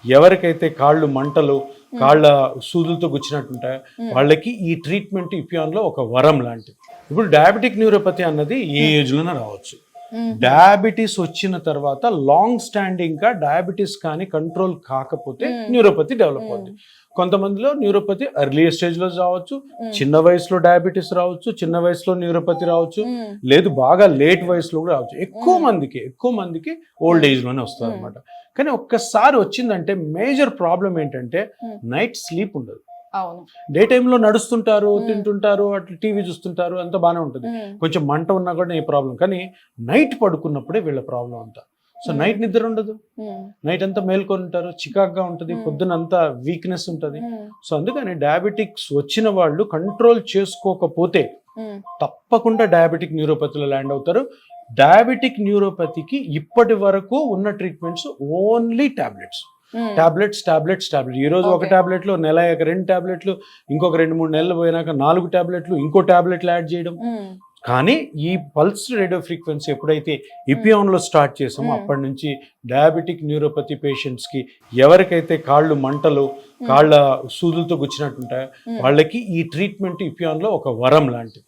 ఎవరికైతే కాళ్ళు మంటలు, కాళ్ళ సూదులతో గుచ్చినట్టుంటాయో వాళ్ళకి ఈ ట్రీట్మెంట్ ఇపియాన్లో ఒక వరం లాంటిది. ఇప్పుడు డయాబెటిక్ న్యూరోపతి అన్నది ఏ ఏజ్లోనే రావచ్చు. డయాబెటీస్ వచ్చిన తర్వాత లాంగ్ స్టాండింగ్ గా డయాబెటీస్ కానీ కంట్రోల్ కాకపోతే న్యూరోపతి డెవలప్ అవుతుంది. కొంతమందిలో న్యూరోపతి ఎర్లీ స్టేజ్ లో రావచ్చు, చిన్న వయసులో డయాబెటీస్ రావచ్చు, చిన్న వయసులో న్యూరోపతి రావచ్చు, లేదు బాగా లేట్ వయసులో కూడా రావచ్చు. ఎక్కువ మందికి ఓల్డ్ ఏజ్ లోనే వస్తుంది అనమాట. కానీ ఒక్కసారి వచ్చిందంటే మేజర్ ప్రాబ్లం ఏంటంటే నైట్ స్లీప్ ఉండదు. డే టైంలో నడుస్తుంటారు, తింటుంటారు, అట్లా టీవీ చూస్తుంటారు, అంతా బాగానే ఉంటుంది, కొంచెం మంట ఉన్నా కూడా ఏ ప్రాబ్లం. కానీ నైట్ పడుకున్నప్పుడే వీళ్ళ ప్రాబ్లం అంతా. సో నైట్ నిద్ర ఉండదు, నైట్ అంతా మేల్కొని ఉంటారు, చికాక్గా ఉంటుంది, పొద్దున అంతా వీక్నెస్ ఉంటుంది. సో అందుకని డయాబెటిక్స్ వచ్చిన వాళ్ళు కంట్రోల్ చేసుకోకపోతే తప్పకుండా డయాబెటిక్ న్యూరోపతిలో ల్యాండ్ అవుతారు. డయాబెటిక్ న్యూరోపతికి ఇప్పటి వరకు ఉన్న ట్రీట్మెంట్స్ ఓన్లీ టాబ్లెట్స్. ఈ రోజు ఒక టాబ్లెట్లు, నెల 2 టాబ్లెట్లు, ఇంకొక 2-3 నెలలు పోయినాక 4 టాబ్లెట్లు, ఇంకో టాబ్లెట్లు యాడ్ చేయడం. కానీ ఈ పల్స్ రేడియో ఫ్రీక్వెన్సీ ఎప్పుడైతే ఇపియాన్లో స్టార్ట్ చేసామో అప్పటి నుంచి డయాబెటిక్ న్యూరోపతి పేషెంట్స్కి ఎవరికైతే కాళ్ళు మంటలు, కాళ్ళ సూదులతో గుచ్చినట్టుంటాయో వాళ్ళకి ఈ ట్రీట్మెంట్ ఇపియాన్లో ఒక వరం లాంటిది.